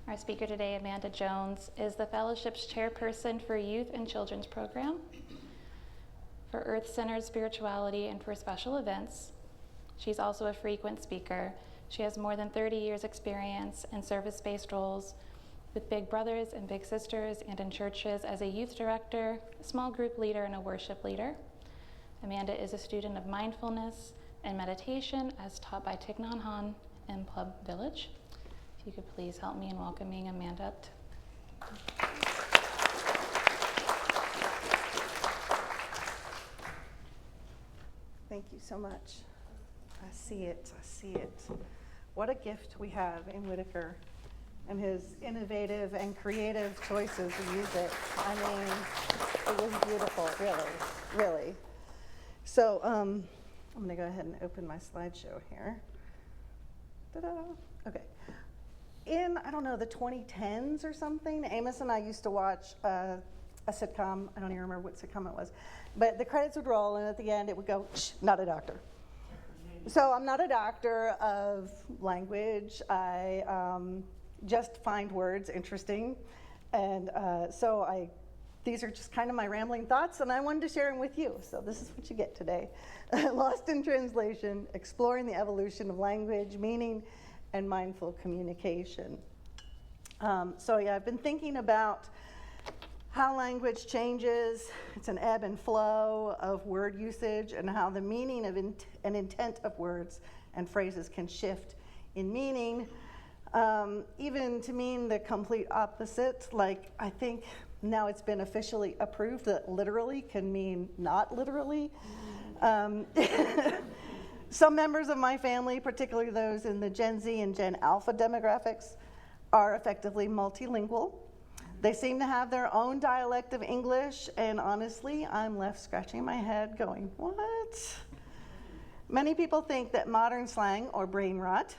Our speaker today, Amanda Jones, is the Fellowship's chairperson for Youth and Children's Program, for Earth-Centered Spirituality, and for special events. She's also a frequent speaker. She has more than 30 years experience in service-based roles with Big Brothers and Big Sisters and in churches as a youth director, a small group leader, and a worship leader. Amanda is a student of mindfulness and meditation as taught by Thích in Plum Village. If you could please help me in welcoming Amanda up. Thank you so much. I see it. What a gift we have in Whitaker and his innovative and creative choices to use it. I mean, it was beautiful, really. So I'm going to go ahead and open my slideshow here. Ta-da. Okay. In, I don't know, the 2010s or something, Amos and I used to watch a sitcom. I don't even remember what sitcom it was. But the credits would roll, and at the end it would go, "Shh, not a doctor." So I'm not a doctor of language. I just find words interesting. And these are just kind of my rambling thoughts, and I wanted to share them with you. So this is what you get today. Lost in Translation, Exploring the Evolution of Language, Meaning, and Mindful Communication. I've been thinking about how language changes. It's an ebb and flow of word usage, and how the meaning of and intent of words and phrases can shift in meaning, even to mean the complete opposite. Like, I think now it's been officially approved that literally can mean not literally. Some members of my family, particularly those in the Gen Z and Gen Alpha demographics, are effectively multilingual. They seem to have their own dialect of English, and honestly, I'm left scratching my head going, what? Many people think that modern slang, or brain rot,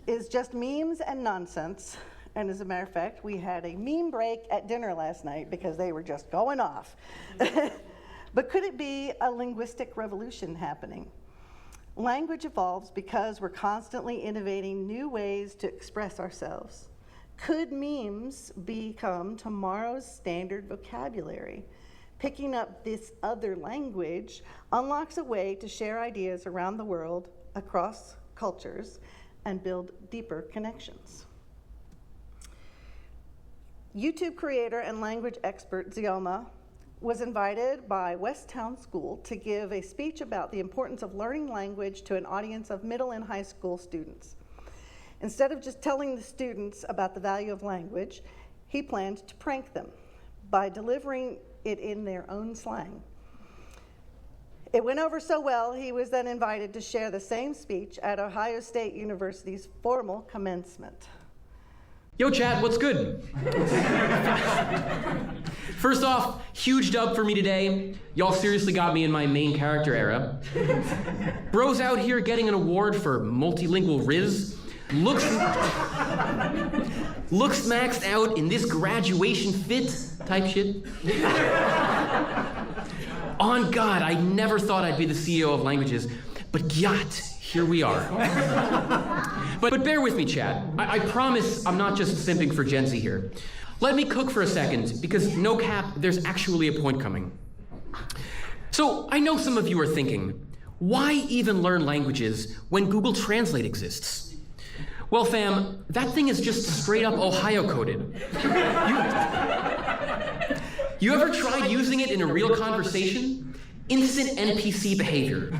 is just memes and nonsense. And as a matter of fact, we had a meme break at dinner last night because they were just going off. But could it be a linguistic revolution happening? Language evolves because we're constantly innovating new ways to express ourselves. Could memes become tomorrow's standard vocabulary? Picking up this other language unlocks a way to share ideas around the world, across cultures, and build deeper connections. YouTube creator and language expert Zioma was invited by West Town School to give a speech about the importance of learning language to an audience of middle and high school students. Instead of just telling the students about the value of language, he planned to prank them by delivering it in their own slang. It went over so well, he was then invited to share the same speech at Ohio State University's formal commencement. Yo, chat, what's good? First off, huge dub for me today. Y'all seriously got me in my main character era. Bro's out here getting an award for multilingual riz. Looks maxed out in this graduation fit type shit. On God, I never thought I'd be the CEO of languages, but yat, here we are. But bear with me, chat. I promise I'm not just simping for Gen Z here. Let me cook for a second, because no cap, there's actually a point coming. So I know some of you are thinking, why even learn languages when Google Translate exists? Well, fam, that thing is just straight up Ohio coded. You ever tried using it in a real conversation? Instant NPC behavior.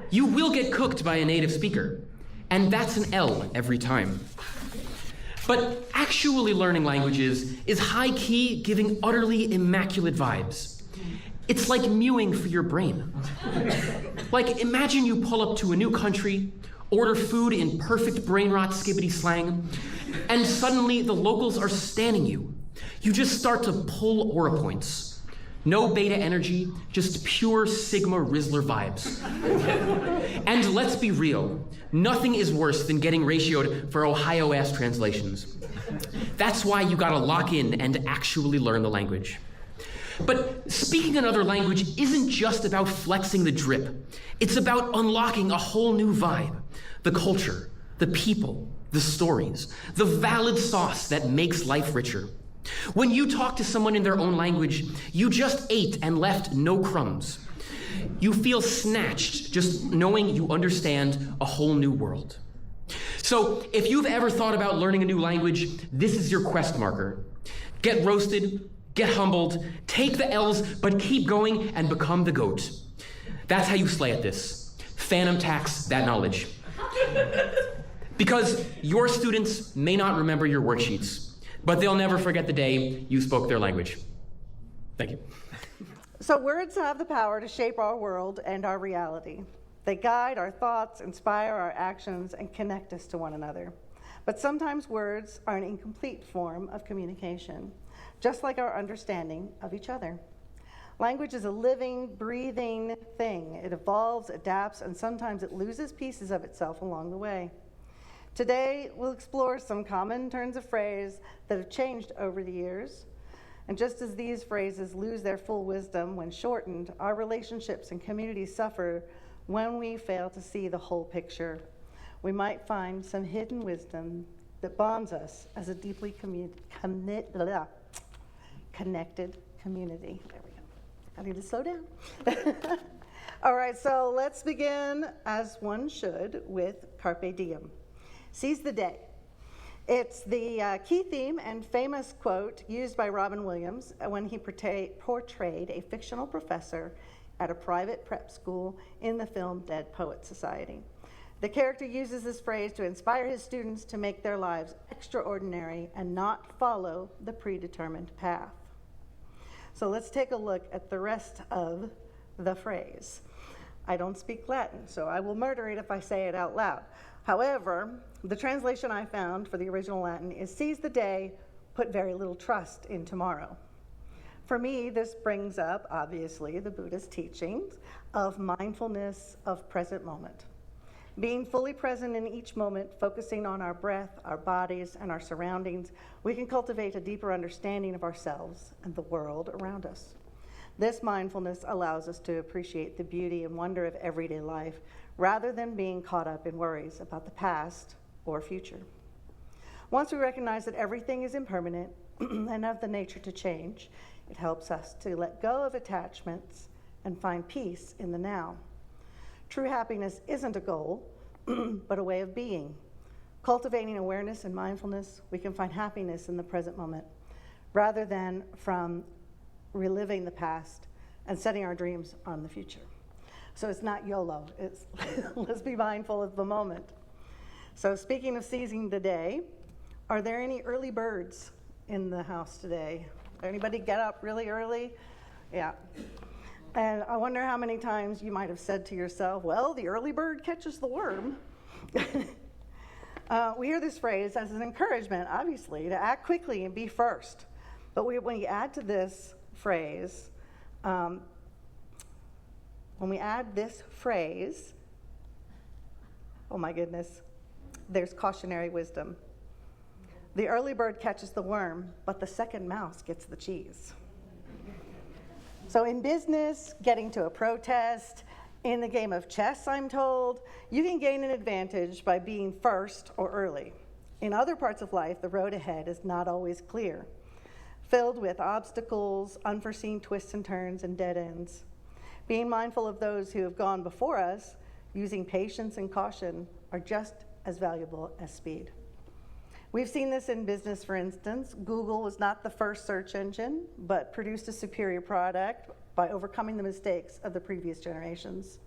You will get cooked by a native speaker, and that's an L every time. But actually learning languages is high-key giving utterly immaculate vibes. It's like mewing for your brain. Like, imagine you pull up to a new country, order food in perfect brain rot skibbity slang, and suddenly the locals are standing you. You just start to pull aura points. No beta energy, just pure Sigma Rizzler vibes. And let's be real, nothing is worse than getting ratioed for Ohio-ass translations. That's why you gotta lock in and actually learn the language. But speaking another language isn't just about flexing the drip. It's about unlocking a whole new vibe, the culture, the people, the stories, the valid sauce that makes life richer. When you talk to someone in their own language, you just ate and left no crumbs. You feel snatched just knowing you understand a whole new world. So if you've ever thought about learning a new language, this is your quest marker. Get roasted, get humbled, take the L's, but keep going and become the GOAT. That's how you slay at this. Phantom tax that knowledge. Because your students may not remember your worksheets, but they'll never forget the day you spoke their language. Thank you. So words have the power to shape our world and our reality. They guide our thoughts, inspire our actions, and connect us to one another. But sometimes words are an incomplete form of communication, just like our understanding of each other. Language is a living, breathing thing. It evolves, adapts, and sometimes it loses pieces of itself along the way. Today, we'll explore some common turns of phrase that have changed over the years. And just as these phrases lose their full wisdom when shortened, our relationships and communities suffer when we fail to see the whole picture. We might find some hidden wisdom that bonds us as a deeply connected community. There we go. I need to slow down. All right, so let's begin, as one should, with Carpe Diem. Seize the day. It's the key theme and famous quote used by Robin Williams when he portrayed a fictional professor at a private prep school in the film Dead Poets Society. The character uses this phrase to inspire his students to make their lives extraordinary and not follow the predetermined path. So let's take a look at the rest of the phrase. I don't speak Latin, so I will murder it if I say it out loud. However, the translation I found for the original Latin is seize the day, put very little trust in tomorrow. For me, this brings up, obviously, the Buddhist teachings of mindfulness of present moment. Being fully present in each moment, focusing on our breath, our bodies, and our surroundings, we can cultivate a deeper understanding of ourselves and the world around us. This mindfulness allows us to appreciate the beauty and wonder of everyday life, rather than being caught up in worries about the past or future. Once we recognize that everything is impermanent and of the nature to change, it helps us to let go of attachments and find peace in the now. True happiness isn't a goal, but a way of being. Cultivating awareness and mindfulness, we can find happiness in the present moment, rather than from reliving the past and setting our dreams on the future. So it's not YOLO, it's let's be mindful of the moment. So speaking of seizing the day, are there any early birds in the house today? Anybody get up really early? Yeah. And I wonder how many times you might have said to yourself, well, the early bird catches the worm. We hear this phrase as an encouragement, obviously, to act quickly and be first. But when you add to this phrase, oh my goodness, there's cautionary wisdom. The early bird catches the worm, but the second mouse gets the cheese. So in business, getting to a protest, in the game of chess, I'm told, you can gain an advantage by being first or early. In other parts of life, the road ahead is not always clear, filled with obstacles, unforeseen twists and turns, and dead ends. Being mindful of those who have gone before us, using patience and caution, are just as valuable as speed. We've seen this in business, for instance. Google was not the first search engine, but produced a superior product by overcoming the mistakes of the previous generations.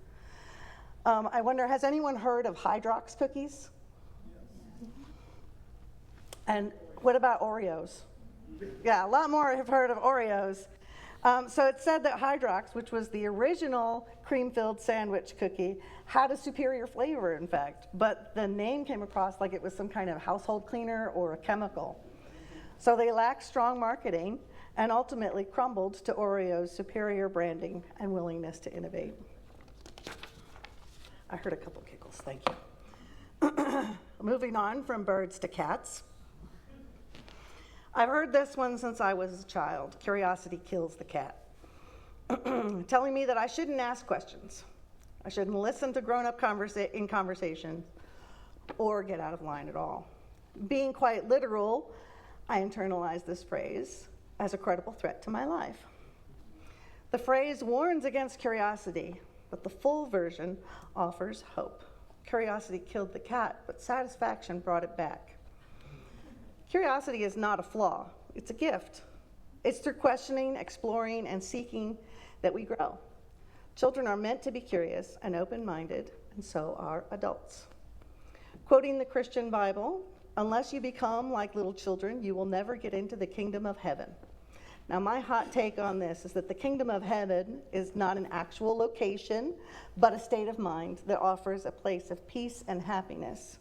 I wonder, has anyone heard of Hydrox cookies? Yes. And what about Oreos? Yeah, a lot more have heard of Oreos. So it's said that Hydrox, which was the original cream-filled sandwich cookie, had a superior flavor, in fact, but the name came across like it was some kind of household cleaner or a chemical. So they lacked strong marketing and ultimately crumbled to Oreo's superior branding and willingness to innovate. I heard a couple giggles, thank you. Moving on from birds to cats. I've heard this one since I was a child. Curiosity kills the cat. Telling me that I shouldn't ask questions. I shouldn't listen to grown-up in conversation or get out of line at all. Being quite literal, I internalized this phrase as a credible threat to my life. The phrase warns against curiosity, but the full version offers hope. Curiosity killed the cat, but satisfaction brought it back. Curiosity is not a flaw, it's a gift. It's through questioning, exploring, and seeking that we grow. Children are meant to be curious and open-minded, and so are adults. Quoting the Christian Bible, unless you become like little children, you will never get into the kingdom of heaven. Now, my hot take on this is that the kingdom of heaven is not an actual location, but a state of mind that offers a place of peace and happiness.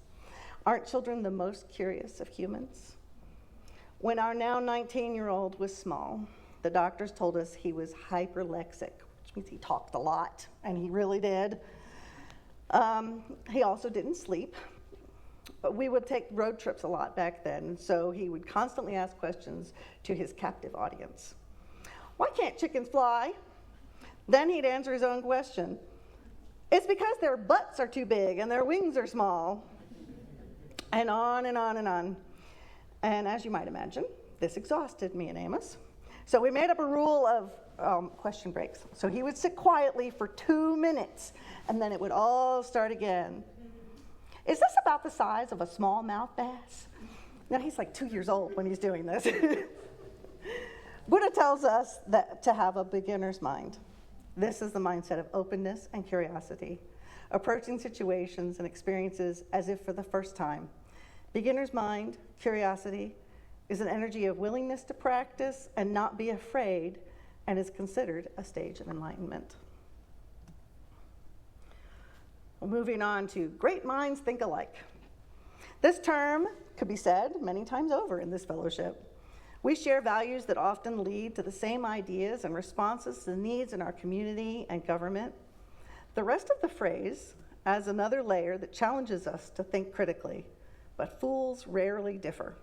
Aren't children the most curious of humans? When our now 19-year-old was small, the doctors told us he was hyperlexic, which means he talked a lot, and he really did. He also didn't sleep. We would take road trips a lot back then, so he would constantly ask questions to his captive audience. Why can't chickens fly? Then he'd answer his own question. It's because their butts are too big and their wings are small. And on and on and on. And as you might imagine, this exhausted me and Amos. So we made up a rule of question breaks. So he would sit quietly for 2 minutes, and then it would all start again. Is this about the size of a smallmouth bass? Now, he's like 2 years old when he's doing this. Buddha tells us that to have a beginner's mind. This is the mindset of openness and curiosity, approaching situations and experiences as if for the first time. Beginner's mind, curiosity, is an energy of willingness to practice and not be afraid, and is considered a stage of enlightenment. Moving on to great minds think alike. This term could be said many times over in this fellowship. We share values that often lead to the same ideas and responses to the needs in our community and government. The rest of the phrase adds another layer that challenges us to think critically, but fools rarely differ.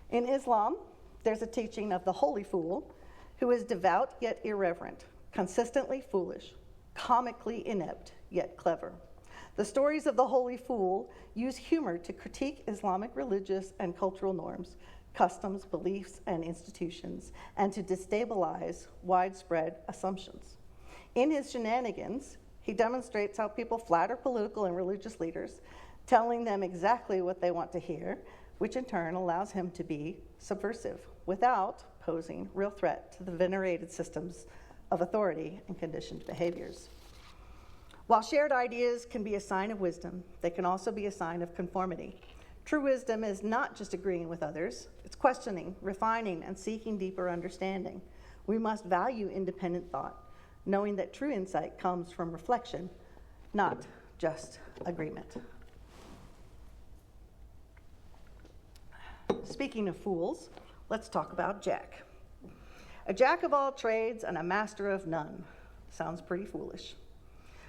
In Islam, there's a teaching of the holy fool who is devout yet irreverent, consistently foolish, comically inept yet clever. The stories of the holy fool use humor to critique Islamic religious and cultural norms, customs, beliefs, and institutions, and to destabilize widespread assumptions. In his shenanigans, he demonstrates how people flatter political and religious leaders, telling them exactly what they want to hear, which in turn allows him to be subversive without posing real threat to the venerated systems of authority and conditioned behaviors. While shared ideas can be a sign of wisdom, they can also be a sign of conformity. True wisdom is not just agreeing with others, it's questioning, refining, and seeking deeper understanding. We must value independent thought, knowing that true insight comes from reflection, not just agreement. Speaking of fools, let's talk about Jack. A jack of all trades and a master of none. Sounds pretty foolish.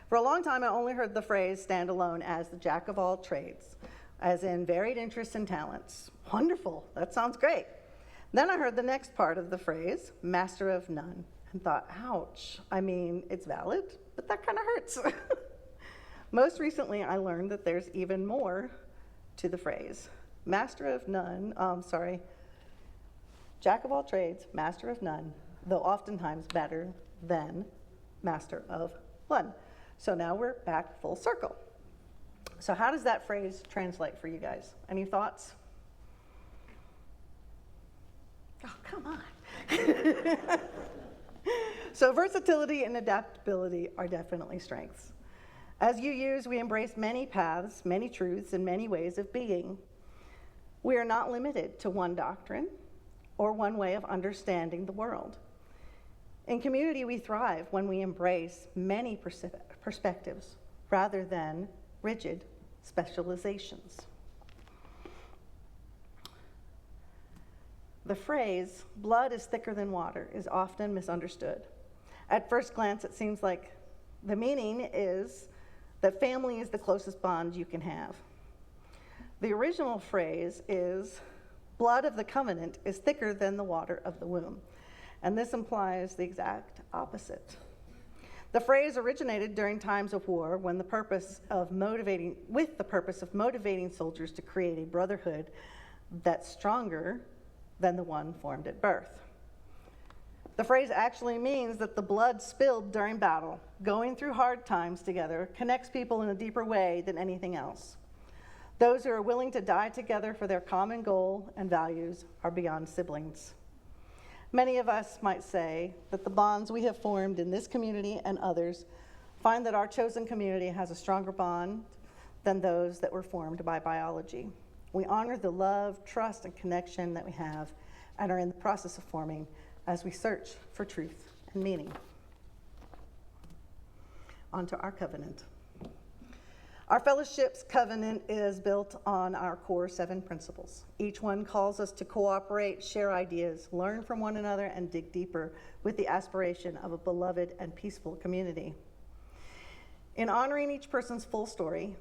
For a long time, I only heard the phrase stand alone as the jack of all trades, as in varied interests and talents. Wonderful, that sounds great. Then I heard the next part of the phrase, master of none, and thought, ouch. I mean, it's valid, but that kind of hurts. Most recently, I learned that there's even more to the phrase. Jack of all trades, master of none, though oftentimes better than master of one. So now we're back full circle. So how does that phrase translate for you guys? Any thoughts? Oh, come on. So versatility and adaptability are definitely strengths. As you use, we embrace many paths, many truths, and many ways of being. We are not limited to one doctrine or one way of understanding the world. In community, we thrive when we embrace many perspectives rather than rigid specializations. The phrase, blood is thicker than water, is often misunderstood. At first glance, it seems like the meaning is that family is the closest bond you can have. The original phrase is, blood of the covenant is thicker than the water of the womb. And this implies the exact opposite. The phrase originated during times of war with the purpose of motivating soldiers to create a brotherhood that's stronger than the one formed at birth. The phrase actually means that the blood spilled during battle, going through hard times together, connects people in a deeper way than anything else. Those who are willing to die together for their common goal and values are beyond siblings. Many of us might say that the bonds we have formed in this community and others find that our chosen community has a stronger bond than those that were formed by biology. We honor the love, trust, and connection that we have and are in the process of forming as we search for truth and meaning. On to our covenant. Our fellowship's covenant is built on our core 7 principles. Each one calls us to cooperate, share ideas, learn from one another, and dig deeper with the aspiration of a beloved and peaceful community. In honoring each person's full story,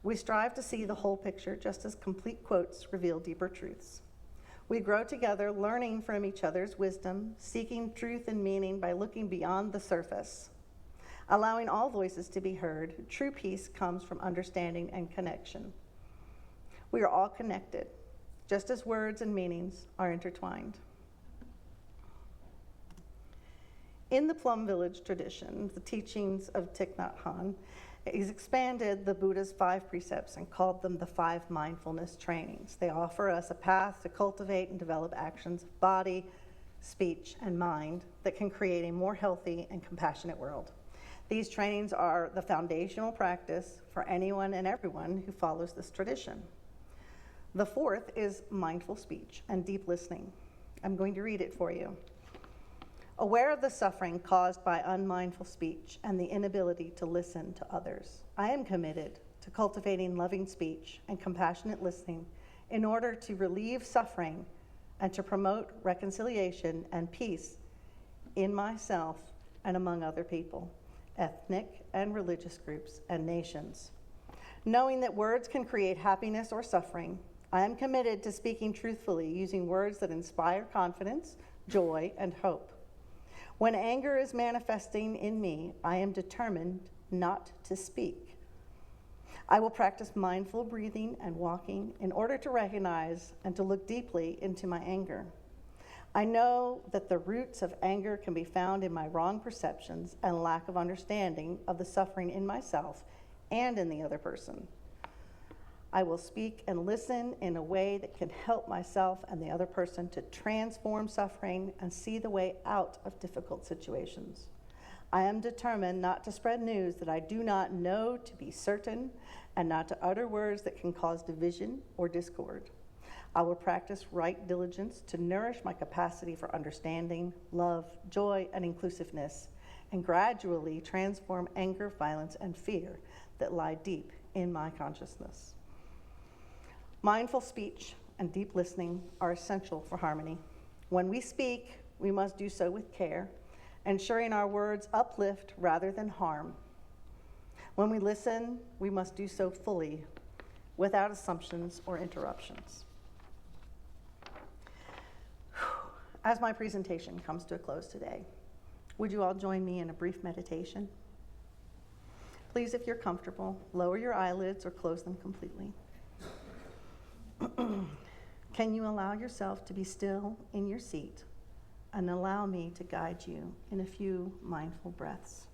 we strive to see the whole picture just as complete quotes reveal deeper truths. We grow together, learning from each other's wisdom, seeking truth and meaning by looking beyond the surface. Allowing all voices to be heard, true peace comes from understanding and connection. We are all connected, just as words and meanings are intertwined. In the Plum Village tradition, the teachings of Thích, he's expanded the Buddha's 5 precepts and called them the 5 mindfulness trainings. They offer us a path to cultivate and develop actions of body, speech, and mind that can create a more healthy and compassionate world. These trainings are the foundational practice for anyone and everyone who follows this tradition. The 4th is mindful speech and deep listening. I'm going to read it for you. Aware of the suffering caused by unmindful speech and the inability to listen to others, I am committed to cultivating loving speech and compassionate listening in order to relieve suffering and to promote reconciliation and peace in myself and among other people, ethnic and religious groups, and nations. Knowing that words can create happiness or suffering, I am committed to speaking truthfully using words that inspire confidence, joy, and hope. When anger is manifesting in me, I am determined not to speak. I will practice mindful breathing and walking in order to recognize and to look deeply into my anger. I know that the roots of anger can be found in my wrong perceptions and lack of understanding of the suffering in myself and in the other person. I will speak and listen in a way that can help myself and the other person to transform suffering and see the way out of difficult situations. I am determined not to spread news that I do not know to be certain and not to utter words that can cause division or discord. I will practice right diligence to nourish my capacity for understanding, love, joy, and inclusiveness, and gradually transform anger, violence, and fear that lie deep in my consciousness. Mindful speech and deep listening are essential for harmony. When we speak, we must do so with care, ensuring our words uplift rather than harm. When we listen, we must do so fully, without assumptions or interruptions. As my presentation comes to a close today, would you all join me in a brief meditation? Please, if you're comfortable, lower your eyelids or close them completely. Can you allow yourself to be still in your seat and allow me to guide you in a few mindful breaths?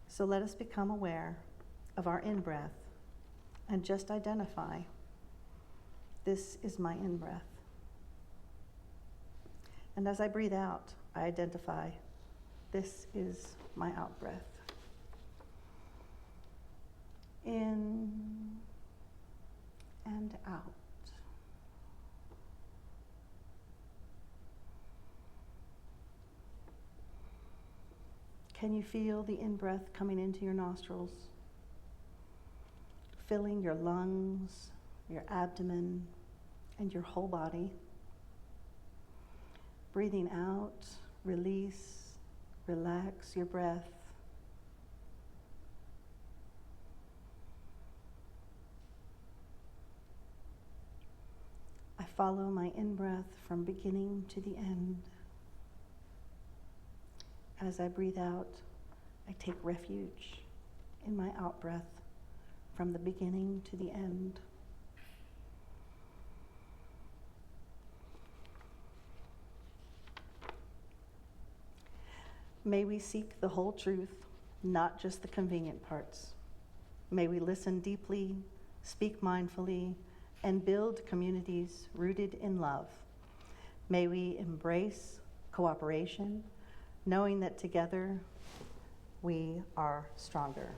So let us become aware of our in-breath and just identify, this is my in-breath. And as I breathe out, I identify, this is my out-breath. In and out. Can you feel the in-breath coming into your nostrils, filling your lungs, your abdomen, and your whole body? Breathing out, release, relax your breath. I follow my in-breath from beginning to the end. As I breathe out, I take refuge in my out-breath from the beginning to the end. May we seek the whole truth, not just the convenient parts. May we listen deeply, speak mindfully, and build communities rooted in love. May we embrace cooperation, knowing that together we are stronger.